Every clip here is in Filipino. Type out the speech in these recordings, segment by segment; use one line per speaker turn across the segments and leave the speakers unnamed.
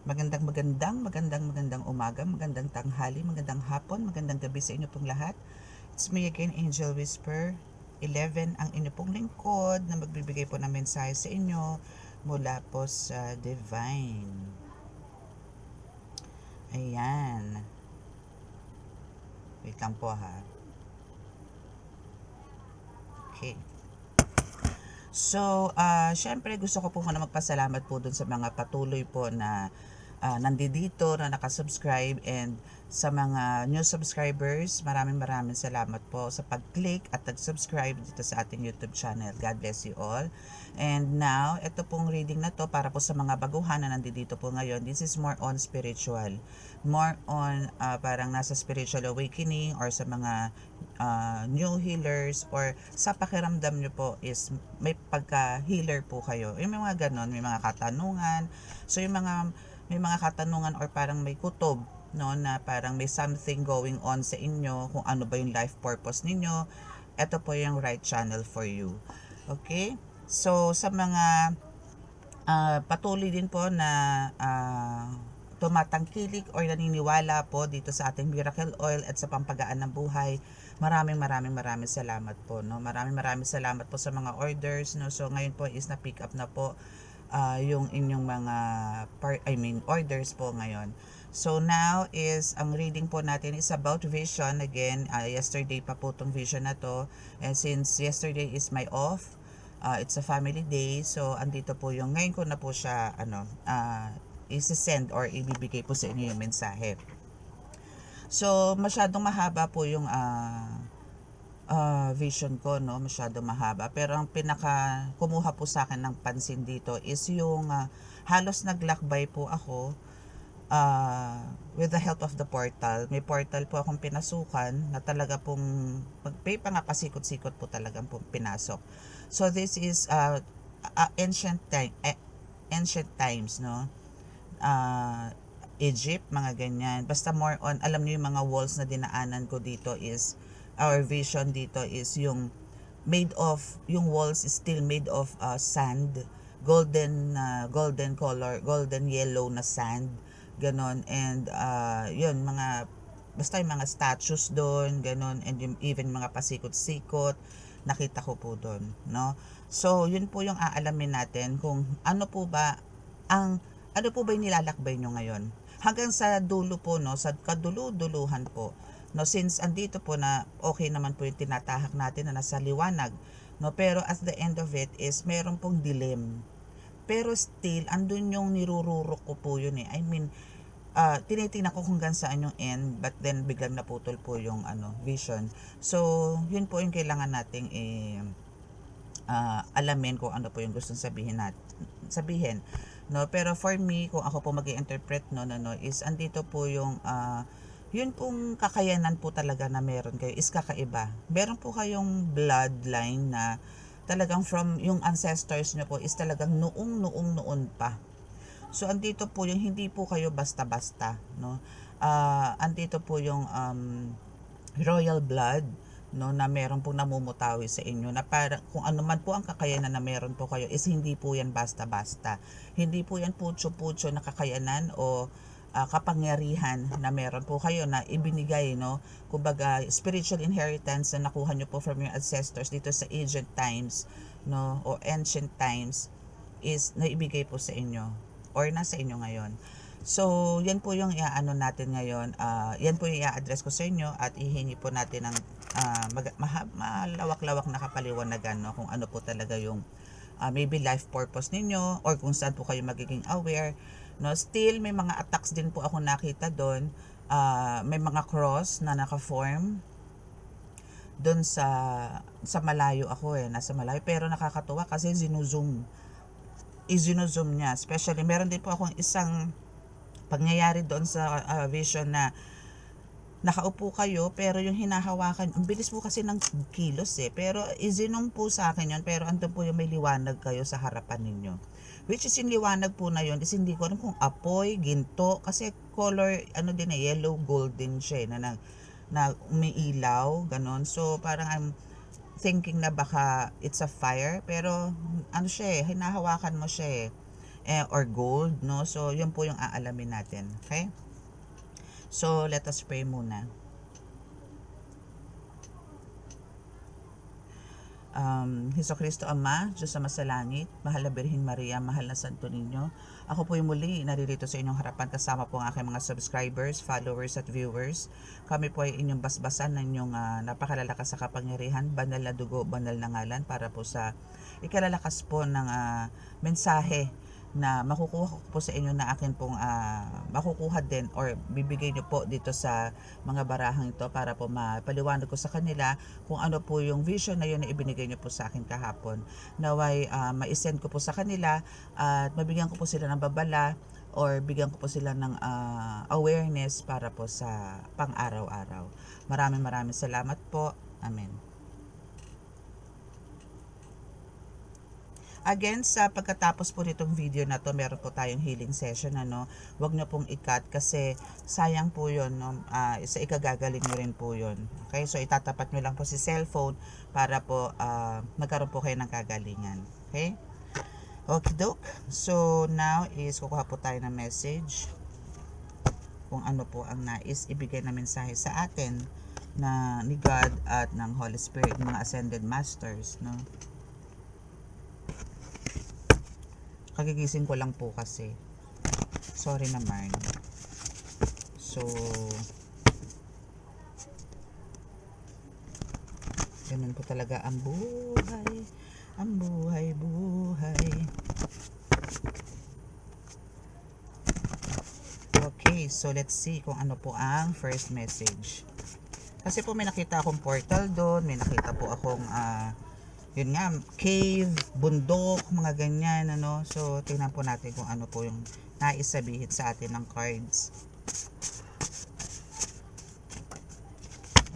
Magandang umaga, magandang tanghali, magandang hapon, magandang gabi sa inyo pong lahat. It's me again, Angel Whisper 11, ang inyo pong lingkod na magbibigay po ng mensahe sa inyo mula po sa Divine. Ayan. Wait lang po ha. Okay. So, syempre gusto ko po muna magpasalamat po dun sa mga patuloy po na nandito na nakasubscribe, and sa mga new subscribers, maraming salamat po sa pag-click at nag-subscribe dito sa ating YouTube channel. God bless you all. And now, ito pong reading na to para po sa mga baguhan na nandito po ngayon. This is more on spiritual. More on parang nasa spiritual awakening, or sa mga new healers, or sa pakiramdam nyo po is may pagka-healer po kayo. Yung mga ganon, may mga katanungan. So yung may mga katanungan or parang may kutob, no, na parang may something going on sa inyo, kung ano ba yung life purpose ninyo, ito po yung right channel for you. Okay? So, sa mga patuloy din po na tumatangkilik or naniniwala po dito sa ating miracle oil at sa pampagaan ng buhay, maraming salamat po, no. Maraming salamat po sa mga orders, no. So ngayon po is na pick up na po yung inyong mga orders po ngayon. So now is ang reading po natin is about vision again. Yesterday pa po tong vision na to, and since yesterday is my off, it's a family day, so andito po yung ngayon ko na po siya isi-send or ibibigay po sa inyo yung mensahe. So masyadong mahaba po yung vision ko, no, masyado mahaba, pero ang pinaka kumuha po sa akin ng pansin dito is yung halos naglakbay po ako with the help of the portal. May portal po akong pinasukan na talaga pong may pasikot-sikot po talagang pong pinasok. So this is ancient times, no. Egypt, mga ganyan. Basta more on, alam niyo yung mga walls na dinaanan ko dito is, our vision dito is yung yung walls is still made of sand, golden color, golden yellow na sand, ganon. And yun, basta yung mga statues doon, ganon, and even mga pasikot-sikot, nakita ko po doon, no. So yun po yung aalamin natin, kung ano po ba yung nilalakbay nyo ngayon. Hanggang sa dulo po, no, sa kadulu-duluhan po. No, since andito po na okay naman po yung tinatahak natin na nasa liwanag. No, pero at the end of it is meron pong dilim. Pero still, andun yung nirururok ko po yun eh. I mean, tinitingnan ko hanggang saan yung end, but then biglang naputol po yung vision. So, yun po yung kailangan nating alamin kung ano po yung gustong sabihin, no. Pero for me, kung ako po mag-i-interpret, no, is andito po yung yun pong kakayanan po talaga na meron kayo is kakaiba. Meron po kayong bloodline na talagang from yung ancestors nyo po is talagang noong pa. So andito po yung hindi po kayo basta-basta, no. Andito po yung royal blood, no, na meron pong namumutawi sa inyo, na para kung ano man po ang kakayanan na meron po kayo is hindi po yan basta-basta. Hindi po yan putyo-putyo na kakayanan o kapangyarihan na meron po kayo na ibinigay, no. Kumbaga spiritual inheritance na nakuha nyo po from your ancestors dito sa ancient times, no, o ancient times, is naibigay po sa inyo or nasa inyo ngayon. So, yan po yung iaano natin ngayon. Yan po yung i-address ko sa inyo at ihingi po natin ng malawak-lawak na kapaliwanagan, no, kung ano po talaga yung maybe life purpose ninyo, or kung saan po kayo magiging aware, no. Still, may mga attacks din po ako nakita doon. May mga cross na naka-form doon sa malayo ako nasa malayo, pero nakakatuwa kasi zinuzum niya. Especially, meron din po akong isang pangyayari doon sa vision na nakaupo kayo, pero yung hinahawakan, ang bilis po kasi ng kilos pero izinong po sa akin yun, pero andun po yung may liwanag kayo sa harapan ninyo, which is yung liwanag po na yun is hindi ko alam kung apoy, ginto, kasi color din yellow golden siya na umiilaw, ganon. So parang I'm thinking na baka it's a fire, pero siya hinahawakan mo siya or gold, no? So, yun po yung aalamin natin. Okay? So, let us pray muna. Hesus Kristo Ama, Diyos Ama sa langit, mahal na Birheng Maria, mahal na Santo Niño, ako po yung muli naririto sa inyong harapan kasama po ang aking mga subscribers, followers at viewers. Kami po ay inyong basbasan ng inyong napakalalakas sa kapangyarihan, banal na dugo, banal na ngalan para po sa ikalalakas po ng mensahe na makukuha ko po sa inyo na akin pong makukuha din or bibigay nyo po dito sa mga barahang ito para po mapaliwanag ko sa kanila kung ano po yung vision na yun na ibinigay nyo po sa akin kahapon. Naway ma-send ko po sa kanila at mabigyan ko po sila ng babala or bigyan ko po sila ng awareness para po sa pang-araw-araw. Maraming salamat po. Amen. Again, sa pagkatapos po nitong video na to, meron po tayong healing session, ano. Huwag nyo pong i-cut kasi sayang po yun, no? Sa ikagagaling nyo rin po yun. Okay? So, itatapat nyo lang po si cellphone para po magkaroon po kayo ng kagalingan. Okay? Okidok. So, now is kukuha po tayo ng message kung ano po ang nais ibigay na mensahe sa atin na ni God at ng Holy Spirit, mga Ascended Masters, no? Kagigising ko lang po kasi. Sorry naman. So, ganun po talaga ang buhay. Ang buhay. Okay, so let's see kung ano po ang first message. Kasi po may nakita akong portal doon, may nakita po akong yun nga, cave, bundok, mga ganyan, ano. So, tingnan po natin kung ano po yung nais sabihin sa atin ng cards.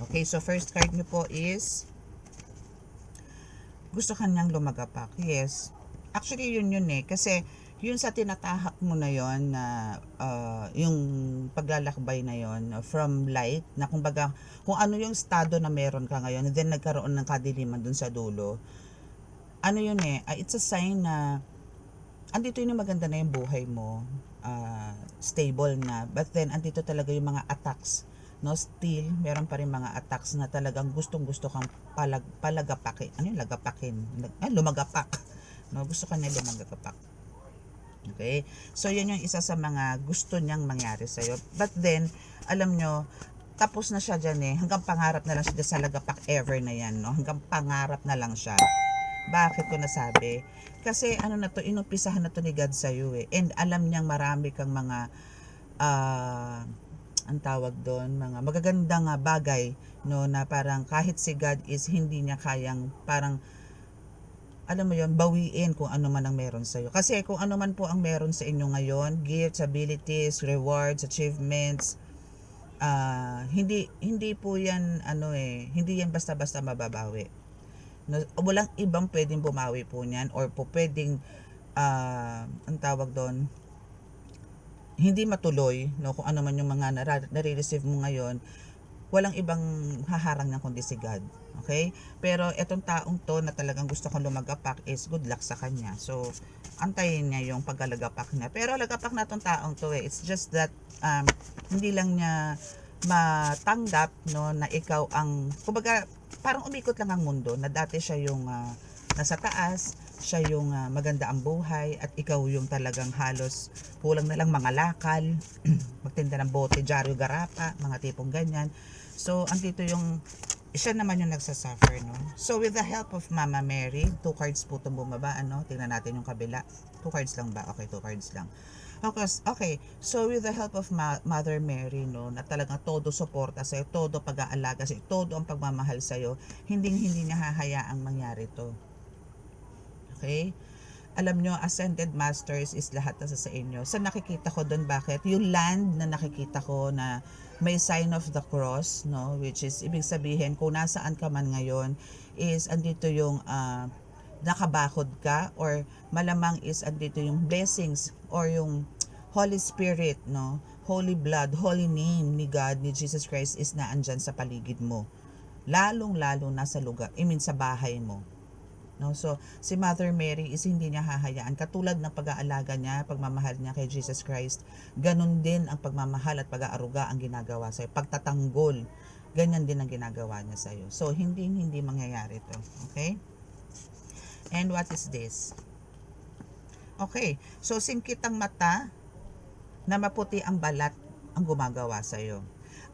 Okay, so first card nyo po is gusto kanyang lumagapak. Yes. Actually, yun eh. Kasi, yun sa tinatahak mo na yon na yung paglalakbay na yon from light, na kumbaga, kung ano yung estado na meron ka ngayon, and then nagkaroon ng kadiliman dun sa dulo, ano yun eh, it's a sign na andito yung maganda na yung buhay mo, stable na, but then andito talaga yung mga attacks, no? Still, meron pa rin mga attacks na talagang gustong-gusto kang palagapakin. Ano yung lagapakin? Lumagapak. No, gusto ka na lumagapak. Okay? So, yun yung isa sa mga gusto niyang mangyari sa'yo. But then, alam nyo, tapos na siya dyan eh. Hanggang pangarap na lang siya sa lagapak ever na yan, no? Hanggang pangarap na lang siya. Bakit ko nasabi? Kasi ano na to, inumpisahan na to ni God sa'yo eh. And alam niyang marami kang mga, ang tawag doon, mga magagandang bagay, no? Na parang kahit si God is hindi niya kayang parang alam mo yon, bawiin kung ano man ang meron sa iyo. Kasi kung ano man po ang meron sa inyo ngayon, gifts, abilities, rewards, achievements, hindi po yan hindi yan basta-basta mababawi. No, walang ibang pwedeng bumawi po niyan or po pwedeng ang tawag doon, hindi matuloy, no, kung ano man yung mga nare-receive mo ngayon. Walang ibang haharang niya kundi si God. Okay? Pero etong taong to na talagang gusto kong lumagapak is good luck sa kanya. So, antayin niya yung paglalagapak niya. Pero lagapak na tong taong to eh. It's just that hindi lang niya matanggap, no, na ikaw ang, kumbaga, parang umikot lang ang mundo na dati siya yung nasa taas, siya yung maganda ang buhay at ikaw yung talagang halos kulang na lang mga lakal, magtinda ng bote, dyaryo, garapa, mga tipong ganyan. So, andito yung, siya naman yung nagsasuffer, no? So, with the help of Mama Mary, 2 cards po itong bumaba, ano? Tingnan natin yung kabila. 2 cards lang ba? Okay, 2 cards lang. Okay, so with the help of Mother Mary, no, na talagang todo suporta sa'yo, todo pag-aalaga sa'yo, todo ang pagmamahal sa'yo, hindi niya hahayaang mangyari to. Okay? Alam nyo, Ascended Masters is lahat nasa sa inyo. Sa nakikita ko doon, bakit? Yung land na nakikita ko na may sign of the cross, no, which is, ibig sabihin, kung nasaan ka man ngayon, is andito yung nakabakod ka, or malamang is andito yung blessings, or yung Holy Spirit, no, Holy Blood, Holy Name ni God, ni Jesus Christ is naandyan sa paligid mo. Lalong-lalo na sa lugar, sa bahay mo. No? So, si Mother Mary is hindi niya hahayaan. Katulad ng pag-aalaga niya, pagmamahal niya kay Jesus Christ, ganun din ang pagmamahal at pag-aaruga ang ginagawa sa'yo. Pagtatanggol, ganyan din ang ginagawa niya sa'yo. So, hindi mangyayari to. Okay? And what is this? Okay. So, singkit ang mata na maputi ang balat ang gumagawa sa'yo.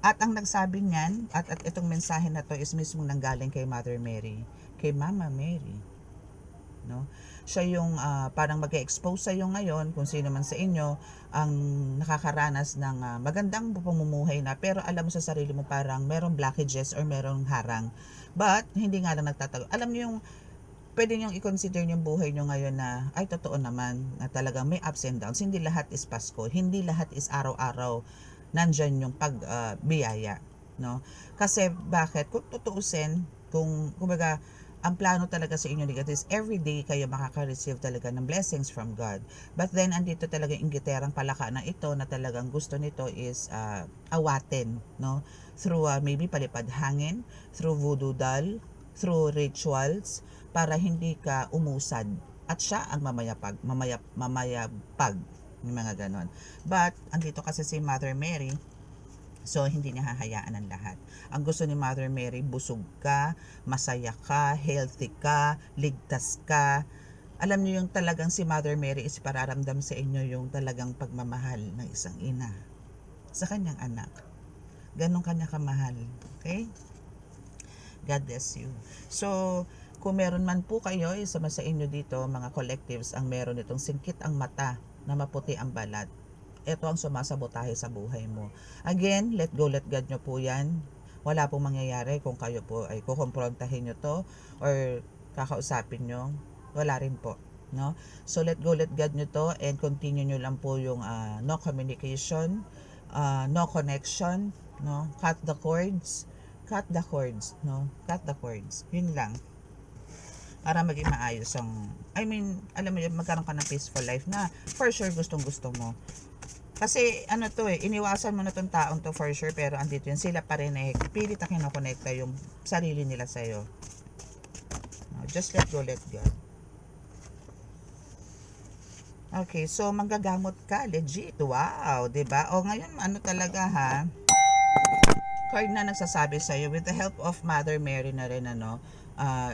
At ang nagsabi niyan, at itong mensahe na to is mismo nanggaling kay Mother Mary, kay Mama Mary. No? Siya yung parang mag-expose sa iyo ngayon kung sino man sa inyo ang nakakaranas ng magandang pamumuhay na pero alam mo sa sarili mo parang merong blockages or merong harang. But hindi nga lang nagtatago. Alam niyo yung pwede niyong i-consider yung buhay niyo ngayon na ay totoo naman na talagang may ups and downs. Hindi lahat is Pasko. Hindi lahat is araw-araw nandyan yung pagbiyaya. No? Kasi bakit? Kung tutuusin, kumbaga, ang plano talaga sa inyo ni God is everyday kayo makaka-receive talaga ng blessings from God. But then, andito talaga yung inggiterang palaka na ito na talagang gusto nito is awatin, no? Through maybe palipad hangin, through voodoo doll, through rituals, para hindi ka umusad. At siya ang mamayapag, yung mga ganon. But, andito kasi si Mother Mary, so, hindi niya hahayaan ang lahat. Ang gusto ni Mother Mary, busog ka, masaya ka, healthy ka, ligtas ka. Alam niyo yung talagang si Mother Mary is pararamdam sa inyo yung talagang pagmamahal ng isang ina sa kanyang anak. Ganon kanya kamahal. Okay? God bless you. So, kung meron man po kayo, isa man sa inyo dito, mga collectives, ang meron itong singkit ang mata na maputi ang balat. Ito ang sumasabotahe sa buhay mo. Again, let go, let God nyo po yan. Wala pong mangyayari kung kayo po ay kukomprontahin nyo to or kakausapin nyo. Wala rin po. No? So, let go, let God nyo to and continue nyo lang po yung no communication, no connection, no? Cut the cords. Cut the cords, no? Cut the cords. Yun lang. Para maging maayos ang, alam mo yun, magkaroon ka ng peaceful life na for sure gustong gusto mo. Kasi ano to iniwasan mo na tong taong to for sure pero andito yun sila pa rin pilit na kinokonekta yung sarili nila sa'yo. Just let go, let God. Okay, so manggagamot ka, legit. Wow, 'di ba? O ngayon ano talaga ha? Card na nagsasabi sa'yo with the help of Mother Mary na rin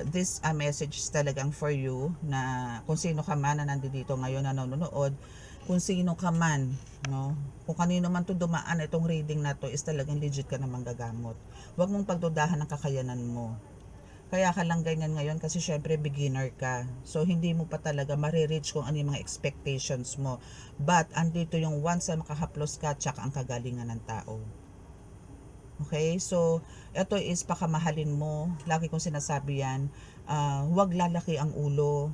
this message is talagang for you na kung sino ka man na nandito ngayon na nanonood, kung sino ka man, no? Kung kanino man to dumaan itong reading na to is talagang legit ka na manggagamot. Huwag mong pagdudahan ng kakayanan mo. Kaya ka lang ganyan ngayon kasi syempre beginner ka. So hindi mo pa talaga marireach kung ano yung mga expectations mo. But andito yung once na makahaplos ka, tsaka ang kagalingan ng tao. Okay? So ito is pakamahalin mo. Lagi kong sinasabi yan. Huwag lalaki ang ulo.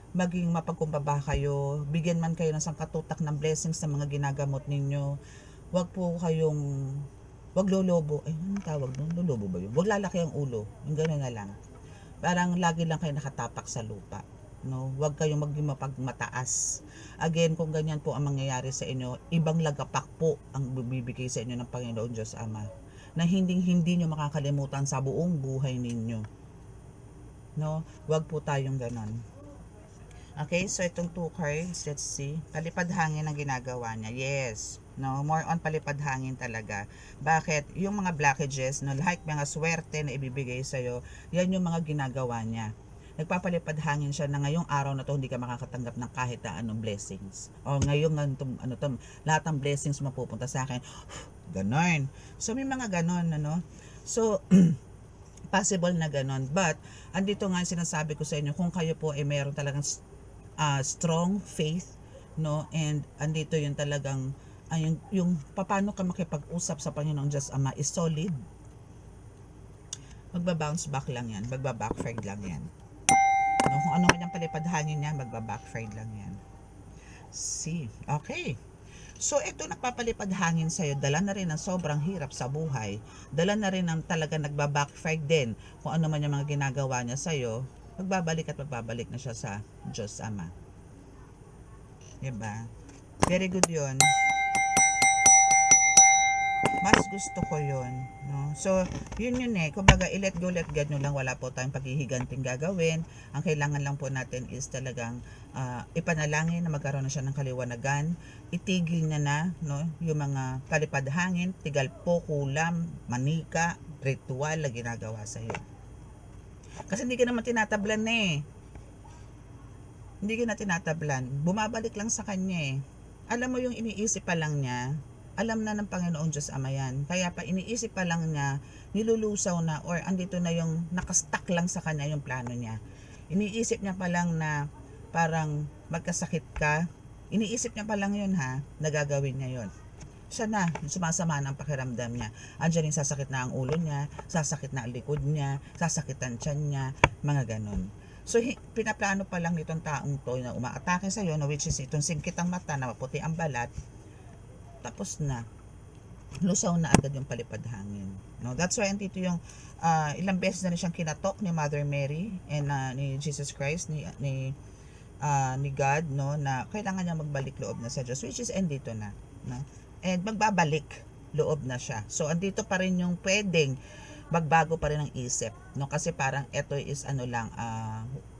Maging mapagkumbaba kayo, bigyan man kayo ng sangkatutak ng blessings sa mga ginagamot ninyo. Huwag po kayong, huwag lolobo, anong tawag doon? Lolobo ba yun? Huwag lalaki ang ulo, yung gano'n na lang. Parang lagi lang kayo nakatapak sa lupa. No? Huwag kayong maging mapagmataas. Again, kung ganyan po ang mangyayari sa inyo, ibang lagapak po ang bibigay sa inyo ng Panginoon Diyos Ama na hindi nyo makakalimutan sa buong buhay ninyo. No? Huwag po tayong ganon. Okay, so itong 2 cards, let's see. Palipad hangin ang ginagawa niya. Yes. No, more on palipad hangin talaga. Bakit? Yung mga blockages, no, like mga swerte na ibibigay sa'yo, yan yung mga ginagawa niya. Nagpapalipad hangin siya na ngayong araw na to hindi ka makakatanggap ng kahit na anong blessings. O ngayong lahat ng blessings mapupunta sa akin. Ganon. So may mga ganon, ano. So possible na ganon. But andito nga sinasabi ko sa inyo, kung kayo po ay meron talagang strong faith, no, and andito yung talagang yung paano ka makipag-usap sa Panginoong Diyos Ama is solid. Magba-bounce back lang yan, magba-backfire lang yan, no? Kung ano man yung palipad hangin niya, magba-backfire lang yan. See, okay. So ito nagpapalipad hangin sa'yo, dala na rin ng sobrang hirap sa buhay, dala na rin ng talaga nagba-backfire din kung ano man yung mga ginagawa niya sa'yo, magbabalik at magbabalik na siya sa Diyos Ama. Diba? Very good yun. Mas gusto ko yun, no? So, yun eh. Kumbaga, i-let go, let God nyo lang. Wala po tayong paghihiganting gagawin. Ang kailangan lang po natin is talagang ipanalangin na magkaroon na siya ng kaliwanagan. Itigil na na, no? Yung mga palipad hangin, tigal po, kulam, manika, ritual na ginagawa sa'yo. Kasi hindi ka naman tinatablan eh. Hindi ka na tinatablan. Bumabalik lang sa kanya eh. Alam mo yung iniisip pa lang niya, alam na ng Panginoon Diyos Ama yan. Kaya pa iniisip pa lang niya, nilulusaw na or andito na yung nakastuck lang sa kanya yung plano niya. Iniisip niya pa lang na parang magkasakit ka. Iniisip niya pa lang yun ha, nagagawin niya yun. Siya na, sumasama ng pakiramdam niya. Andiyan yung sasakit na ang ulo niya, sasakit na ang likod niya, sasakit ang tiyan niya, mga ganon. So, pinaplano pa lang nitong taong to na umaatake sa'yo, no, which is itong singkit ang mata na maputi ang balat, tapos na. Lusaw na agad yung palipad hangin. No, that's why andito yung ilang beses na rin siyang kinatok ni Mother Mary and ni Jesus Christ, ni God, no, na kailangan niya magbalik loob na sa Diyos, which is andito na, no? And magbabalik loob na siya. So, andito pa rin yung pwedeng magbago pa rin ang isip, no? Kasi parang ito is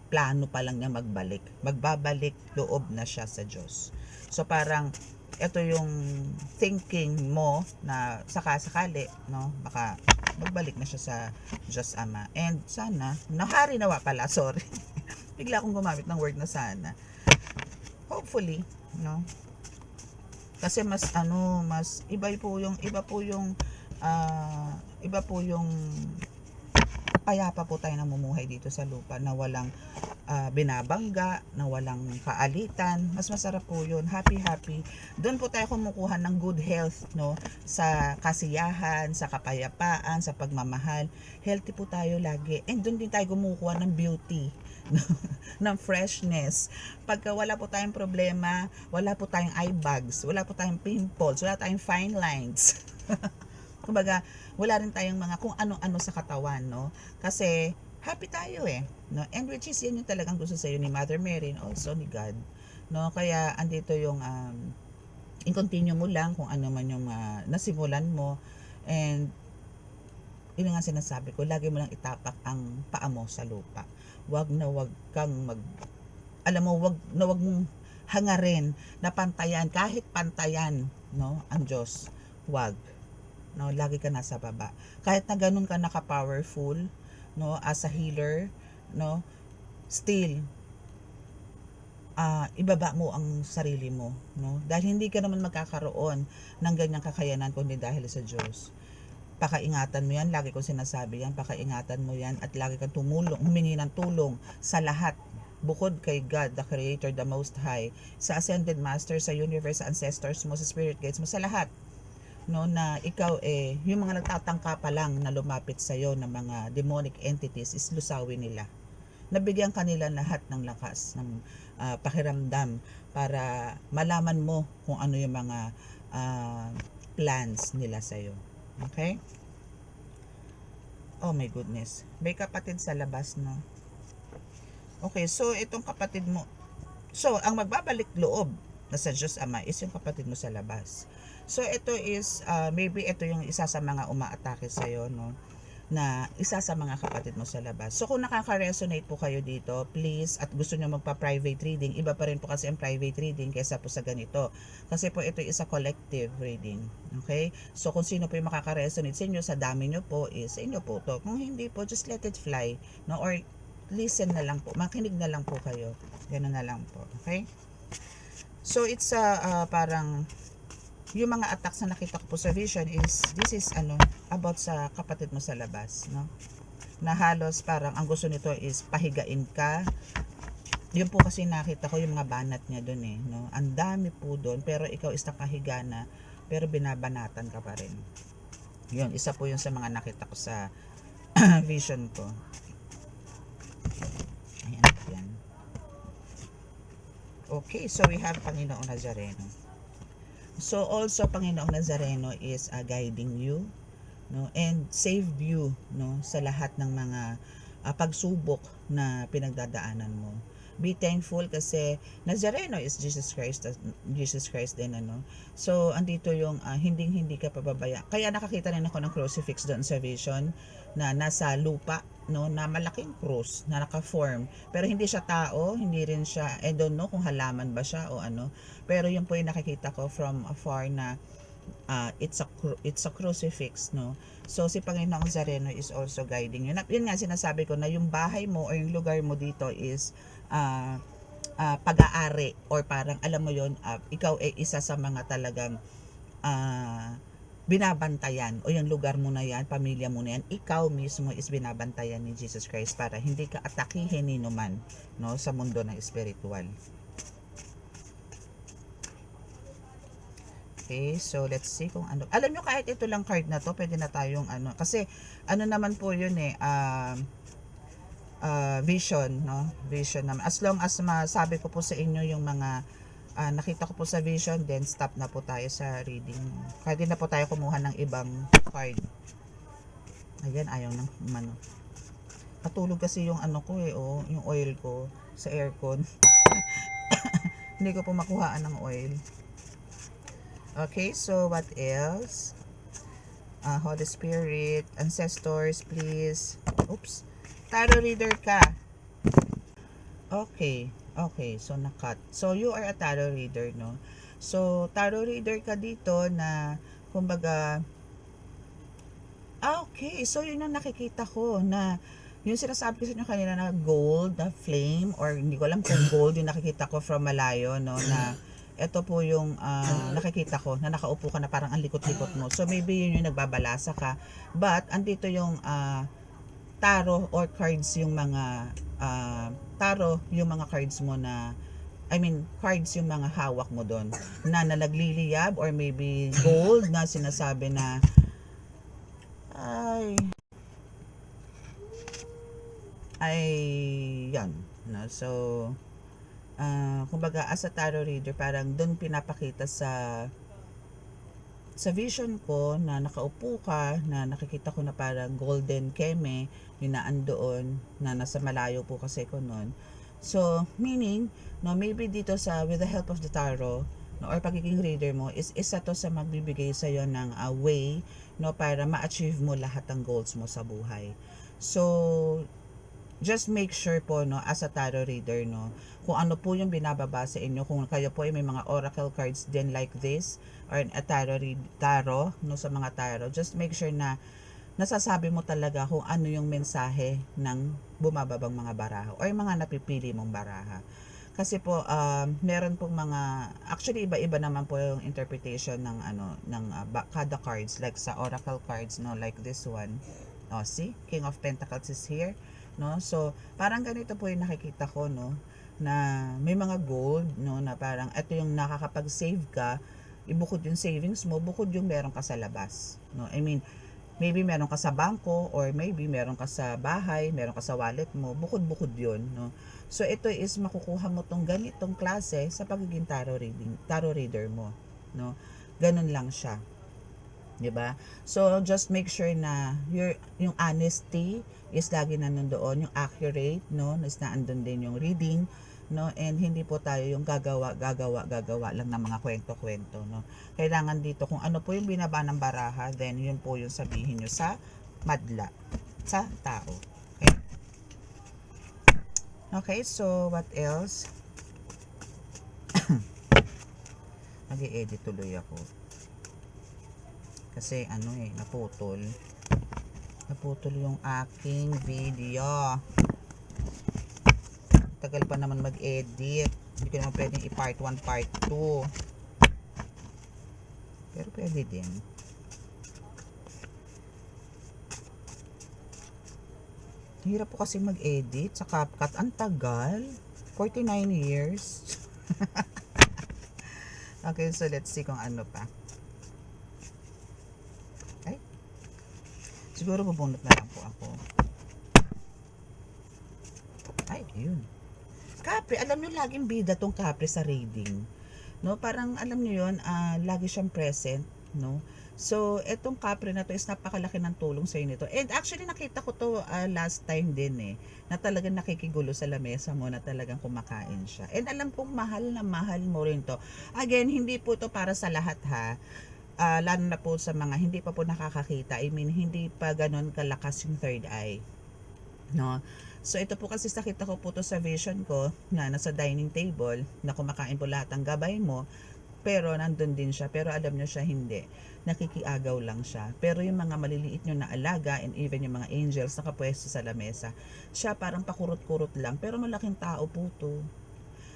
plano pa lang niya magbalik. Magbabalik loob na siya sa Diyos. So, parang ito yung thinking mo na sakasakali, no? Baka magbalik na siya sa Diyos Ama. And sana, nahari nawa pala, sorry. Bigla akong gumamit ng word na sana. Hopefully, no? Kasi mas iba po yung payapa po tayo namumuhay dito sa lupa na walang binabangga, na walang kaalitan. Mas masarap po yun. Happy. Doon po tayo kumukuha ng good health, no? Sa kasiyahan, sa kapayapaan, sa pagmamahal. Healthy po tayo lagi. And doon din tayo kumukuha ng beauty, no? Ng freshness. Pagka wala po tayong problema, wala po tayong eye bags, wala po tayong pimples, wala tayong fine lines. Kumbaga, wala rin tayong mga kung ano-ano sa katawan, no? Kasi happy tayo eh, no? And which is yan yung talagang gusto sa iyo ni Mother Mary and also ni God, no? Kaya andito yung i-continue mo lang kung ano man yung nasimulan mo. And yun nga sinasabi ko, lagi mo lang itapak ang paa mo sa lupa. Wag kang alam mo, wag mong hangarin na pantayan, kahit pantayan, no, ang Diyos. Wag, no, lagi ka nasa baba. Kahit na ganun ka naka-powerful, no, as a healer, no, still ibaba mo ang sarili mo, no? Dahil hindi ka naman magkakaroon ng ganyang kakayanan kundi dahil sa Diyos. Pakaingatan mo yan, lagi kong sinasabi yan, pakaingatan mo yan at lagi kang humingi ng tulong sa lahat bukod kay God, the Creator, the Most High, sa Ascended Master, sa Universe, sa Ancestors mo, sa Spirit Guides mo, sa lahat, no, na ikaw yung mga nagtatangka pa lang na lumapit sa iyo ng mga demonic entities is lusawin nila. Nabigyan kanila lahat ng lakas, ng pakiramdam para malaman mo kung ano yung mga plans nila sa iyo. Okay? Oh my goodness. May kapatid sa labas, no? Okay, so itong kapatid mo, so ang magbabalik loob na sa Diyos Ama is yung kapatid mo sa labas. So ito is maybe ito yung isa sa mga umaatake sa iyo, no, na isa sa mga kapatid mo sa labas. So kung nakaka-resonate po kayo dito, please, at gusto niyo magpa-private reading, iba pa rin po kasi ang private reading kaysa po sa ganito. Kasi po ito is a collective reading. Okay? So kung sino po yung makaka-resonate sa inyo, sa dami nyo po, is sa inyo po to. Kung hindi po, just let it fly, no? Or listen na lang po, makinig na lang po kayo. Ganun na lang po. Okay? So it's parang yung mga attacks na nakita ko po sa vision is, this is about sa kapatid mo sa labas, no? Na halos parang ang gusto nito is pahigain ka. Yun po kasi nakita ko yung mga banat niya doon no? Ang dami po doon, pero ikaw is nakahiga na, pero binabanatan ka pa rin. Yun, isa po yun sa mga nakita ko sa vision ko. Ayan. Okay, so we have Panginoong Nazareno. So also Panginoong Nazareno is guiding you, no, and save you, no, sa lahat ng mga pagsubok na pinagdadaanan mo. be thankful kasi Nazareno is Jesus Christ din, ano. So andito yung hindi ka pababaya. Kaya nakakita rin ako ng crucifix doon sa vision na nasa lupa, no, na malaking cross na naka-form, pero hindi siya tao, hindi rin siya, I don't know kung halaman ba siya o ano, pero yun po yung nakikita ko from afar na it's a crucifix, no. So si Panginoong Nazareno is also guiding you. Yun nga sinasabi ko na yung bahay mo or yung lugar mo dito is pag-aari, or parang alam mo yon, ikaw ay isa sa mga talagang binabantayan, o yung lugar mo na yan, pamilya mo na yan, ikaw mismo is binabantayan ni Jesus Christ para hindi ka atakihin ni numan, no, sa mundo ng spiritual. Okay, so let's see kung ano. Alam nyo, kahit ito lang card na to, pwede na tayong ano. Kasi, ano naman po yun eh, vision, no? Vision naman. As long as masabi ko po sa inyo yung mga nakita ko po sa vision, then stop na po tayo sa reading. Pwede na po tayo kumuha ng ibang card. Ayan, ayaw ng ano. Natulog kasi yung ano ko eh, oh, yung oil ko sa aircon. Hindi ko po makuhaan ng oil. Okay, so what else? Holy Spirit, ancestors, please. Oops. Tarot reader ka. Okay. Okay, so nakat. So you are a tarot reader, no? So tarot reader ka dito na kumbaga okay. So yun ang nakikita ko na yung sinasabi ko sa inyo kanina na gold, na flame, or hindi ko alam kung gold yung nakikita ko from malayo, no, na ito po yung nakikita ko na nakaupo ka na parang ang likot-likot mo. So maybe yun yung nagbabalasa ka. But andito yung tarot or cards, yung mga tarot, yung mga cards mo na cards yung mga hawak mo doon na nagliliyab, or maybe gold na sinasabi na yan, no? So kumbaga as a tarot reader, parang doon pinapakita sa vision ko na nakaupo ka, na nakikita ko na parang golden keme yung naandoon, na nasa malayo po kasi ko noon. So meaning, no, maybe dito sa with the help of the tarot, no, or pagiging reader mo is isa to sa magbibigay sa iyo ng way, no, para ma-achieve mo lahat ng goals mo sa buhay. So just make sure po, no, as a tarot reader, no, kung ano po yung binababa sa inyo, kung kayo po ay may mga oracle cards din like this, or a tarot, no, sa mga tarot, just make sure na nasasabi mo talaga kung ano yung mensahe ng bumababang mga baraha or mga napipili mong baraha. Kasi po meron pong mga, actually iba-iba naman po yung interpretation ng kada cards, like sa oracle cards, no, like this one. Oh, see, King of Pentacles is here, no. So parang ganito po yung nakikita ko, no, na may mga gold, no, na parang ito yung nakakapag-save ka, ibukod yung savings mo, bukod yung meron ka sa labas, no. Maybe meron ka sa bangko, or maybe meron ka sa bahay, meron ka sa wallet mo, bukod-bukod yun, no. So ito is makukuha mo tong ganitong klase sa pagiging tarot reader mo, no. Ganun lang siya, 'di ba? So just make sure na yung honesty is lagi nandoon, yung accurate, no, is naandun din yung reading, no, and hindi po tayo yung gagawa lang ng mga kwento-kwento, no. Kailangan dito kung ano po yung binaba ng baraha, then yun po yung sabihin nyo sa madla, sa tao. Okay? Okay, so what else? Mag-i-edit tuloy ako. Kasi naputol yung aking video. Tagal pa naman mag-edit. Hindi ko naman pwedeng i-part 1, part 2. Pero pwede din. Hirap po kasi mag-edit sa CapCut. Ang tagal. 49 years. Okay, so let's see kung ano pa. Ay. Siguro bubunot na lang po ako. Ay, yun. Capri, alam nyo, laging bida tong Capri sa reading, no. Parang alam nyo yun, lagi siyang present, no. So, etong kapre na to is napakalaki ng tulong sa nito. And actually, nakita ko to last time din na talagang nakikigulo sa lamesa mo, na talagang kumakain siya. And alam kong mahal na mahal mo rin to. Again, hindi po to para sa lahat ha. Lalo na po sa mga hindi pa po nakakakita. I mean, hindi pa ganun kalakas yung third eye. No? So, ito po kasi nakita ko po to sa vision ko na nasa dining table, na kumakain po lahat ng gabay mo, pero nandun din siya, pero alam nyo siya hindi, nakikiagaw lang siya. Pero yung mga maliliit nyo na alaga, and even yung mga angels nakapwesto sa lamesa, siya parang pakurot-kurot lang, pero malaking tao po to.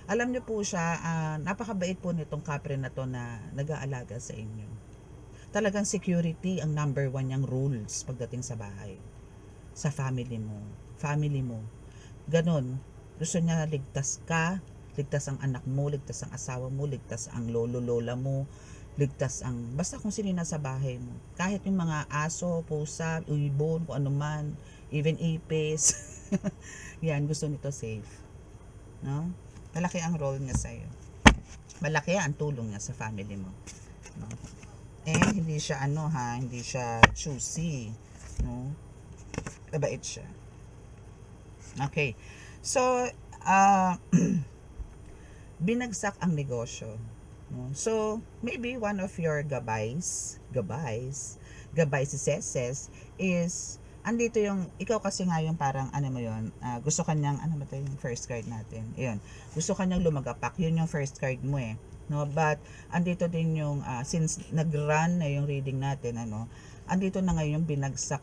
Alam nyo po siya, napakabait po nitong kapre na to na nag-aalaga sa inyo. Talagang security ang number one niyang rules pagdating sa bahay, sa family mo. Ganon, gusto niya ligtas ka, ligtas ang anak mo, ligtas ang asawa mo, ligtas ang lolo-lola mo, ligtas ang, basta kung sino na sa bahay mo. Kahit yung mga aso, pusa, ibon, kung ano man, even ipis, yan, gusto nito safe. No? Malaki ang role niya sa'yo. Malaki ang tulong niya sa family mo. No? And hindi siya hindi siya choosy. No? Mabait siya. Okay. So, binagsak ang negosyo. No? So, maybe one of your gabays si Seses is, andito yung, ikaw kasi nga yung parang, mo yun, gusto kanyang, ba ito yung first card natin? Yun. Gusto kanyang lumagapak. Yun yung first card mo No? But, andito din yung, since nag-run na yung reading natin, andito na ngayon yung binagsak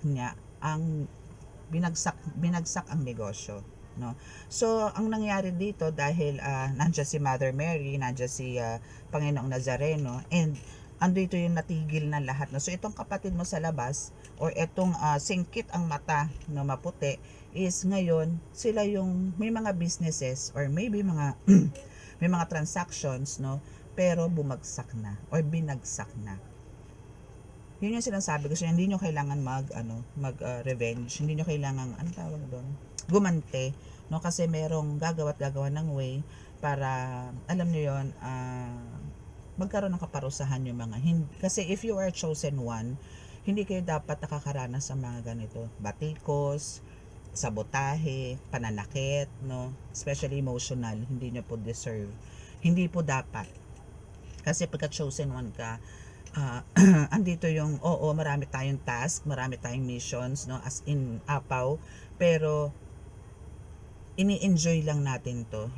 ang negosyo. No? So, ang nangyari dito dahil nandiyan si Mother Mary, nandiyan si Panginoong Nazareno, and andito yung natigil na lahat. No? So, itong kapatid mo sa labas, or itong singkit ang mata na maputi, is ngayon, sila yung may mga businesses, or maybe mga may mga transactions, no? Pero bumagsak na, or binagsak na. Yun yung sinasabi ko sa inyo, hindi nyo kailangan revenge, hindi nyo kailangan, tawag doon? Gumante, no? Kasi merong gagawa ng way para, alam nyo yun, magkaroon ng kaparusahan yung mga, kasi if you are chosen one, hindi kayo dapat nakakaranas sa mga ganito, batikos, sabotahe, pananakit, no? Especially emotional, hindi nyo po deserve. Hindi po dapat. Kasi pagka chosen one ka, andito yung, marami tayong task, marami tayong missions, no, as in apaw, pero ini-enjoy lang natin to.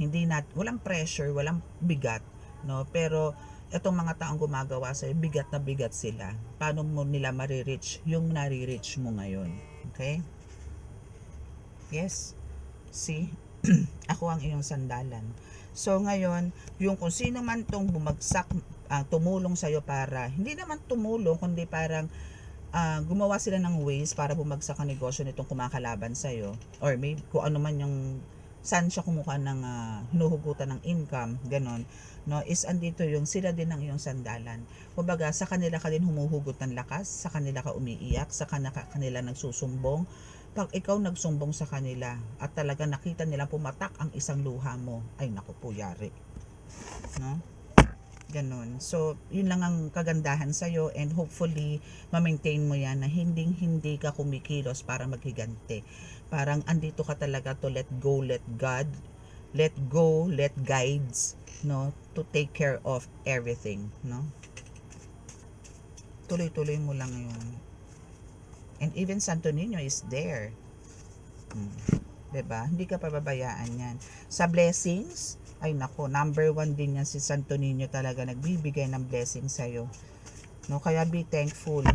Walang pressure, walang bigat, no, pero itong mga taong gumagawa sa bigat na bigat sila. Paano mo nila marireach yung nare-reach mo ngayon? Okay? Yes. See? Ako ang iyong sandalan. So ngayon, yung kung sino man tong bumagsak, tumulong sa'yo para, hindi naman tumulong, kundi parang gumawa sila ng ways para bumagsak ang negosyo nitong kumakalaban sa'yo, or maybe kung ano man yung saan siya kumuha ng hinuhugutan ng income, ganon, no, is andito yung sila din ang iyong sandalan. Kumbaga, sa kanila ka din humuhugot ng lakas, sa kanila ka umiiyak, sa kanila nagsusumbong. Pag ikaw nagsumbong sa kanila at talaga nakita nilang pumatak ang isang luha mo, ay naku po, yari. No? Ganon. So, yun lang ang kagandahan sa'yo, and hopefully, ma-maintain mo yan na hindi ka kumikilos para maghiganti. Parang andito ka talaga to let go, let guides, no, to take care of everything, no? Tuloy-tuloy mo lang yun. And even Santo Niño is there. Diba? Hindi ka pababayaan yan. Sa blessings, ay nako, number 1 din yan si Santo Niño, talaga nagbibigay ng blessing sa'yo. No, kaya be thankful.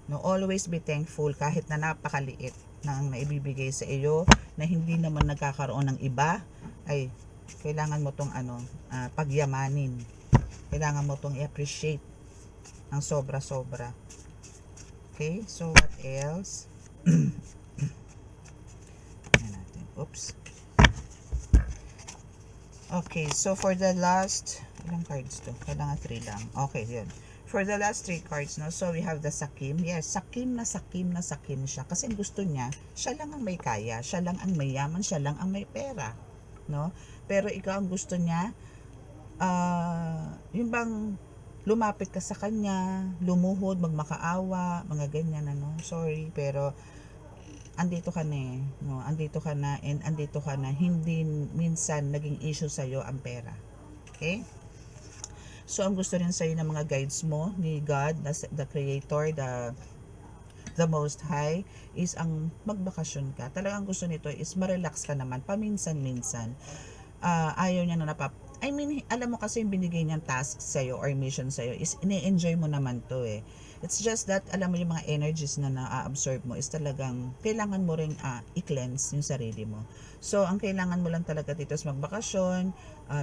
No, always be thankful kahit na napakaliit na ang naibibigay sa iyo, na hindi naman nagkakaroon ng iba, ay kailangan mo tong pagyamanin. Kailangan mo tong i-appreciate ng sobra-sobra. Okay, so what else? Natin. Oops. Okay, so for the last, ilang cards to? Kailangan 3 lang. Okay, yun. For the last 3 cards, no? So we have the Sakim. Yes, sakim na sakim siya. Kasi gusto niya, siya lang ang may kaya, siya lang ang may yaman, siya lang ang may pera, no? Pero ikaw ang gusto niya, yung bang lumapit ka sa kanya, lumuhod, magmakaawa, mga ganyan, ano. Sorry, pero andito ka na eh, no? Andito ka na, and andito ka na, hindi minsan naging issue sa'yo ang pera. Okay? So, ang gusto rin sa'yo ng mga guides mo, ni God, the Creator, the Most High, is ang magbakasyon ka. Talagang gusto nito is ma-relax ka naman, paminsan-minsan. Ayaw niya na I mean, alam mo kasi yung binigay niyang task sa'yo or mission sa'yo is ini-enjoy mo naman to eh. It's just that, alam mo yung mga energies na na-absorb mo is talagang kailangan mo rin i-cleanse yung sarili mo. So, ang kailangan mo lang talaga dito is magbakasyon,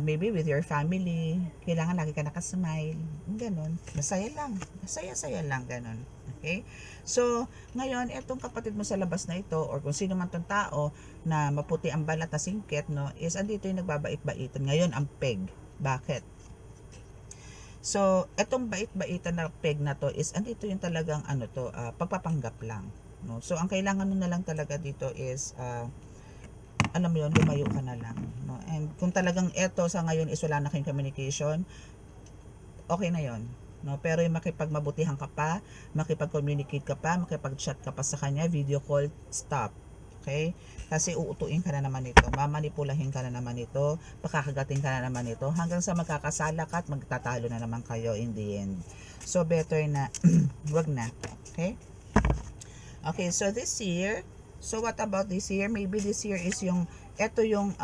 maybe with your family, kailangan lagi ka nakasmile, ganun. Masaya lang, masaya-saya lang, ganun. Okay? So, ngayon, etong kapatid mo sa labas na ito, or kung sino man tong tao na maputi ang balat na singkit, no, is andito yung nagbabait-baitan. Ngayon, ang peg. Bakit? So, etong bait-baitan na peg na to is andito yung talagang pagpapanggap lang. No? So, ang kailangan mo na lang talaga dito is, alam mo yun, lumayo ka na lang. No? And kung talagang eto sa ngayon is wala na kayong communication, okay na yon. No, pero yung makipagmabutihan ka pa, makipag-communicate ka pa, makipag-chat ka pa sa kanya, video call, stop. Okay? Kasi uutuin ka na naman ito, mamanipulahin ka na naman ito, pakakagating ka na naman ito, hanggang sa magkakasala ka at magtatalo na naman kayo in the end. So, better na, wag na. Okay? Okay, so this year, so what about this year? Maybe this year is ito yung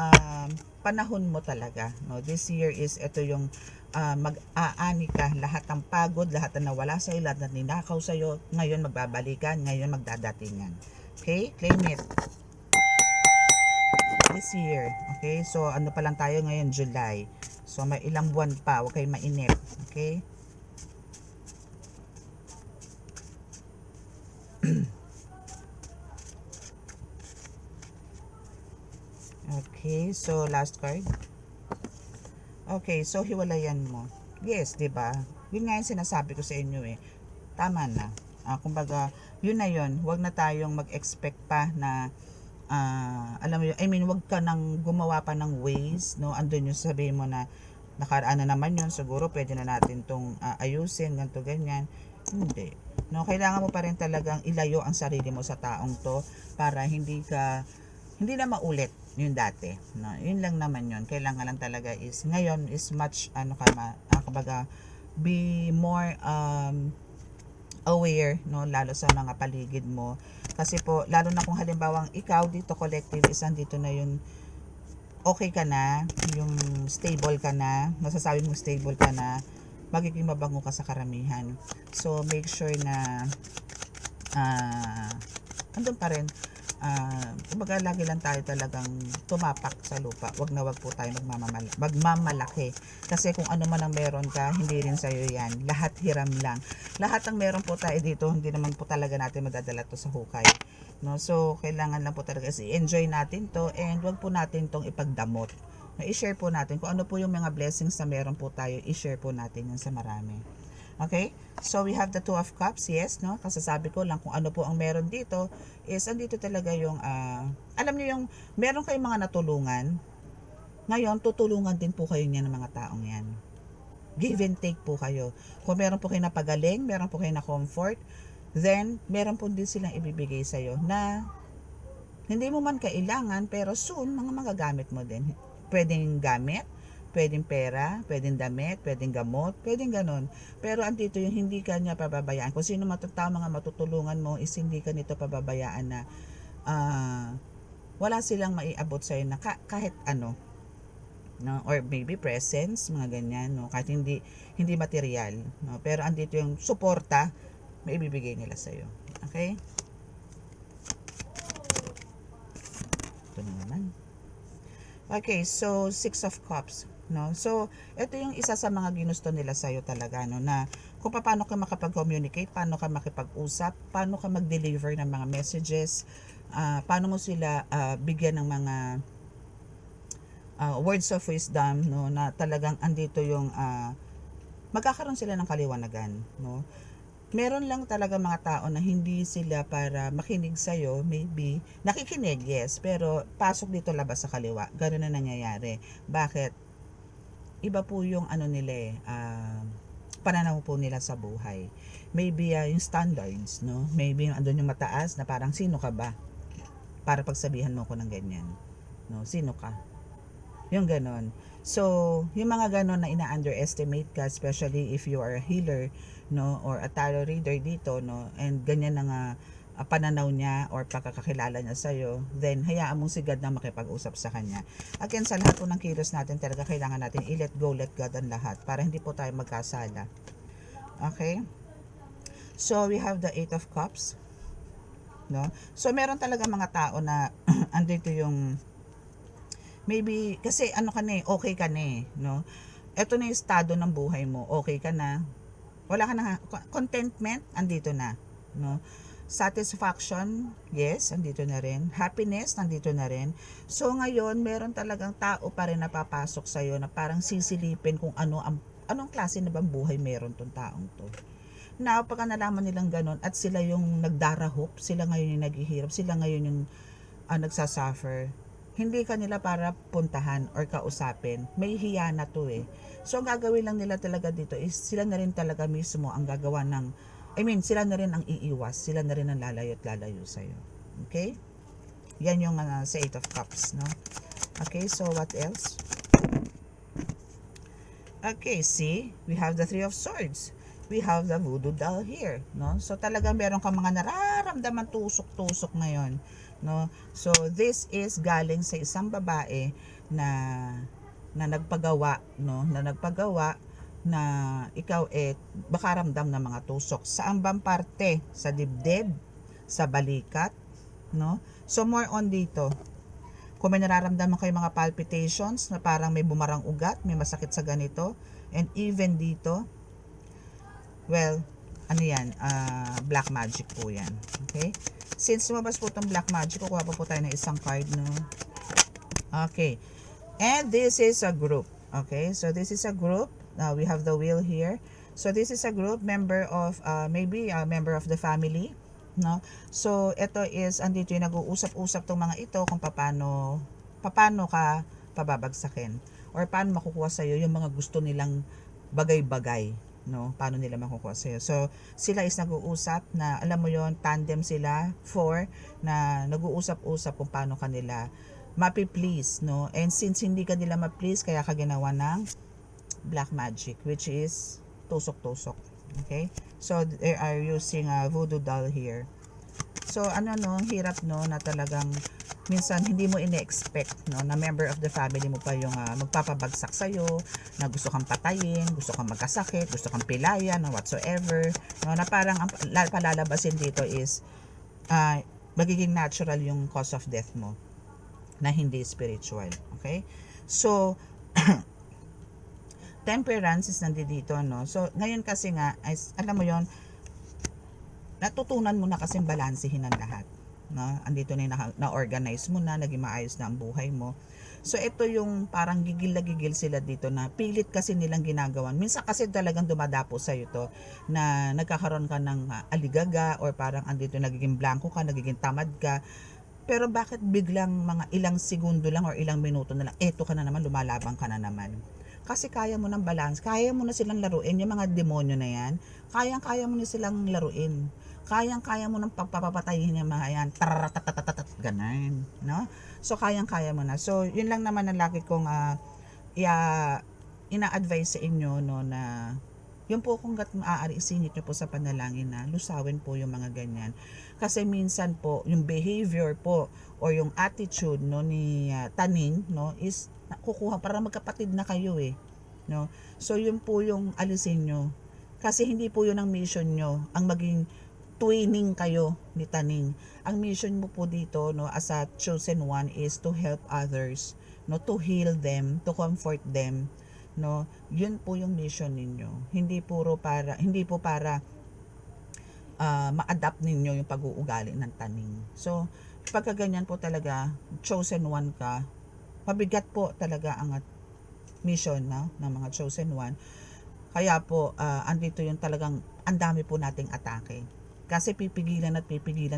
panahon mo talaga. No? This year is ito yung mag-aani ka, lahat ng pagod, lahat na nawala sa'yo, lahat na ninakaw sa'yo, ngayon magbabalikan, ngayon magdadatingan. Okay? Claim it. This year. Okay? So, ano pa lang tayo ngayon? July. So, may ilang buwan pa. Huwag kayong mainip. Okay? Okay. So, last card. Okay, so hiwalayan mo. Yes, 'di ba? Yun nga yung sinasabi ko sa inyo eh. Tama na. Kumbaga, yun na yun. Huwag na tayong mag-expect pa na alam mo yun, I mean, huwag ka nang gumawa pa ng ways, no? Andun yung sabihin mo na nakaraan na naman yun, siguro pwede na natin tong ayusin, ganito, ganyan. Hindi. No, kailangan mo pa rin talagang ilayo ang sarili mo sa taong to para hindi na maulit yung dati, no? Yun lang naman yun. Kailangan lang talaga is ngayon is much kumbaga be more aware, no, lalo sa mga paligid mo. Kasi po, lalo na kung halimbawang ikaw dito collective is andito na yung okay ka na, yung stable ka na, masasabi mo stable ka na, magiging mabango ka sa karamihan. So make sure na andun pa rin. Kumbaga lagi lang tayo talagang tumapak sa lupa. Wag na wag po tayo magmamalaki. Kasi kung ano man ang meron ka, hindi rin sa'yo yan. Lahat hiram lang. Lahat ng meron po tayo dito, hindi naman po talaga natin madadala to sa hukay. No? So, kailangan lang po talaga i-enjoy natin to, and wag po natin tong ipagdamot. No, i-share po natin. Kung ano po yung mga blessings na meron po tayo, i-share po natin yan sa marami. Okay? So, we have the Two of Cups, yes, no? Kasasabi ko lang kung ano po ang meron dito is andito talaga yung, alam niyo yung, meron kayong mga natulungan. Ngayon, tutulungan din po kayo niya ng mga taong yan. Give and take po kayo. Kung meron po kayo na pagaling, meron po kayo na comfort, then, meron po din silang ibibigay sa'yo na hindi mo man kailangan, pero soon, mga magagamit mo din. Pwedeng gamit, pwedeng pera, pwedeng damit, pwedeng gamot, pwedeng ganon. Pero andito yung hindi ka niya pababayaan. Kung sino mga matutulungan mo is hindi ka nito pababayaan na wala silang maiabot sa'yo na kahit ano. No? Or maybe presents, mga ganyan. No? Kahit hindi material. No? Pero andito yung suporta, may ibibigay nila sa'yo. Okay? Ito na naman. Okay, so 6 of Cups, no? So, ito yung isa sa mga ginusto nila sa iyo talaga, no, na kung paano ka makapag-communicate, paano ka makipag-usap, paano ka mag-deliver ng mga messages, paano mo sila bigyan ng mga words of wisdom, no, na talagang andito yung magkakaroon sila ng kaliwanagan, no? Meron lang talaga mga tao na hindi sila para makinig sa'yo, maybe, nakikinig, yes, pero pasok dito labas sa kaliwa, gano'n na nangyayari. Bakit? Iba po yung ano nila pananaw po nila sa buhay. Maybe yung standards, no? Maybe andun yung mataas na parang sino ka ba para pagsabihan mo ko ng ganyan, no? Sino ka? Yung ganon. So, yung mga ganon na ina-underestimate ka, especially if you are a healer, no, or a tarot reader dito, no, and ganyan na pananaw niya or pagkakakilala niya sa'yo, then hayaan mong si God na makipag-usap sa kanya. Again, sa lahat po ng kilos natin, talaga kailangan natin i-let go, let God ang lahat para hindi po tayo magkasala. Okay? So, we have the 8 of Cups. No? So, meron talaga mga tao na andito yung maybe, kasi ano ka na okay ka na no? Ito na yung estado ng buhay mo, okay ka na. Wala ka na, contentment, andito na. No? Satisfaction, yes, andito na rin. Happiness, nandito na rin. So ngayon, meron talagang tao pa rin napapasok sa'yo na parang sisilipin kung anong klase na bang buhay meron tong taong to. Now, pagka nalaman nilang ganun at sila yung nagdarahop, sila ngayon yung naghihirap, sila ngayon yung nagsasuffer, hindi ka nila para puntahan or kausapin. May hiya na to So, ang gagawin lang nila talaga dito is sila na rin talaga mismo ang gagawa ng sila na rin ang iiwas, sila na rin ang lalayo at lalayo sa'yo. Okay? Yan yung sa 8 of Cups, no? Okay, so what else? Okay, see? We have the 3 of Swords. We have the Voodoo Doll here, no? So, talagang meron kang mga nararamdaman tusok-tusok ngayon, no? So, this is galing sa isang babae na nagpagawa, no? Na nagpagawa na ikaw baka ramdam ng mga tusok. Saan bang parte? Sa dibdib? Sa balikat? No? So more on dito. Kung may nararamdaman kayo mga palpitations na parang may bumarang ugat, may masakit sa ganito, and even dito, well, ano yan? Black magic po yan. Okay? Since lumabas po itong black magic, kukuha po tayo ng isang card, no? Okay. And this is a group. Okay? So this is a group. We have the wheel here. So this is a group member of maybe a member of the family, no? So ito is andito yung nag-uusap-usap tong mga ito kung paano ka pababagsakin or paano makukuha sa iyo yung mga gusto nilang bagay-bagay, no? Paano nila makukuha sa iyo. So sila is nag-uusap na alam mo yon, tandem sila na nag-uusap-usap kung paano kanila mapi-please, no? And since hindi ka nila ma-please, kaya ka ginawa ng black magic, which is tusok-tusok. Okay? So, they are using a voodoo doll here. So, hirap, no, na talagang minsan hindi mo ine-expect, no, na member of the family mo pa yung magpapabagsak sa'yo, na gusto kang patayin, gusto kang magkasakit, gusto kang pilayan, or whatsoever, no, na parang ang palalabasin dito is magiging natural yung cause of death mo, na hindi spiritual. Okay? So, temperance is nandito, no? So, ngayon kasi nga, alam mo yon, natutunan mo na kasing balansehin ang lahat, no? Andito na yung na-organize mo na, naging maayos na ang buhay mo. So, ito yung parang gigil na gigil sila dito na pilit kasi nilang ginagawan. Minsan kasi talagang dumadapo sa'yo to na nagkakaroon ka ng aligaga or parang andito nagiging blanco ka, nagiging tamad ka. Pero bakit biglang mga ilang segundo lang or ilang minuto na lang, eto ka na naman, lumalabang ka na naman. Kasi kaya mo ng balance, kaya mo na silang laruin, yung mga demonyo na yan, kaya mo na silang laruin, kaya mo ng pagpapatayin yung mga yan, ganun, no? So, kaya mo na. So, yun lang naman ang lagi kong ina-advise sa inyo, no, na yun po kung maaari isingit nyo po sa panalangin na lusawin po yung mga ganyan. Kasi minsan po, yung behavior po or yung attitude, no, ni Taning, no, is kukuha para magkapatid na kayo no? So yun po yung alisin nyo. Kasi hindi po yun ang mission nyo, ang maging twinning kayo ni Taning. Ang mission mo po dito, no, as a chosen one is to help others, no, to heal them, to comfort them, no? Yun po yung mission ninyo. Hindi po para ma-adapt ninyo yung pag-uugali ng Taning. So pagka ganyan po talaga, chosen one ka, mabigat po talaga ang mission, no, ng mga chosen one. Kaya po andito yung talagang ang dami po nating atake. Kasi pipigilan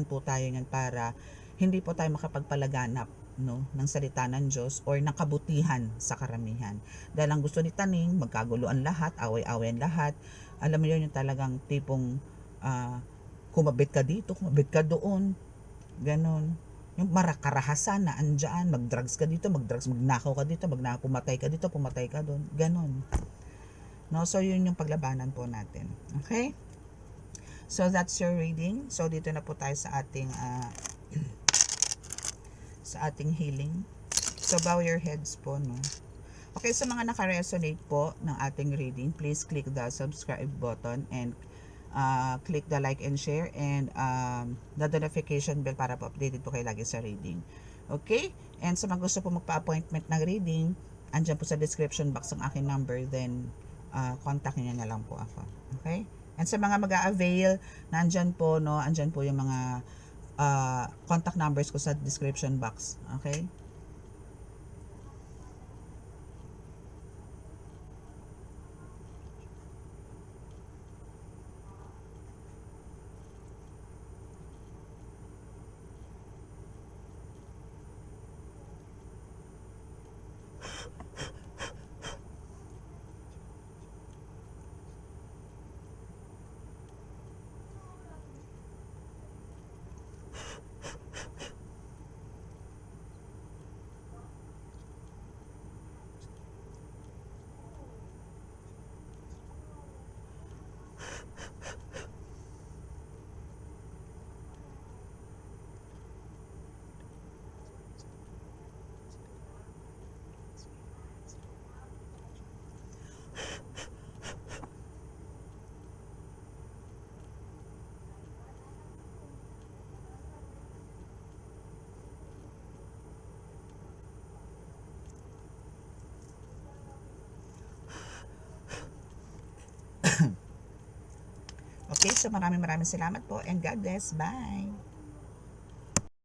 po tayo niyan para hindi po tayo makapagpalaganap, no, ng salita ng Diyos or ng kabutihan sa karamihan. Dahil ang gusto ni Taning, magkaguluan lahat, away-awayan lahat, Alam mo yun, yung talagang tipong kumabit ka dito, kumabit ka doon, ganon. Yung marakarahasan na andyan, mag-drugs ka dito, mag-drugs, magnakaw ka dito, pumatay ka dito, pumatay ka doon, ganon. No? So yun yung paglabanan po natin. Okay? So that's your reading. So dito na po tayo sa ating sa ating healing. So bow your heads po, no. Okay, sa mga naka-resonate po ng ating reading, please click the subscribe button and click the like and share and the notification bell para po updated po kayo lagi sa reading. Okay? And sa mga gusto po magpa-appointment ng reading, andyan po sa description box ang aking number, then contact niyo na lang po ako. Okay? And sa mga mag-a-avail, nandyan po, no, andyan po yung mga contact numbers ko sa description box. Okay? Okay, so maraming salamat po and God bless. Bye!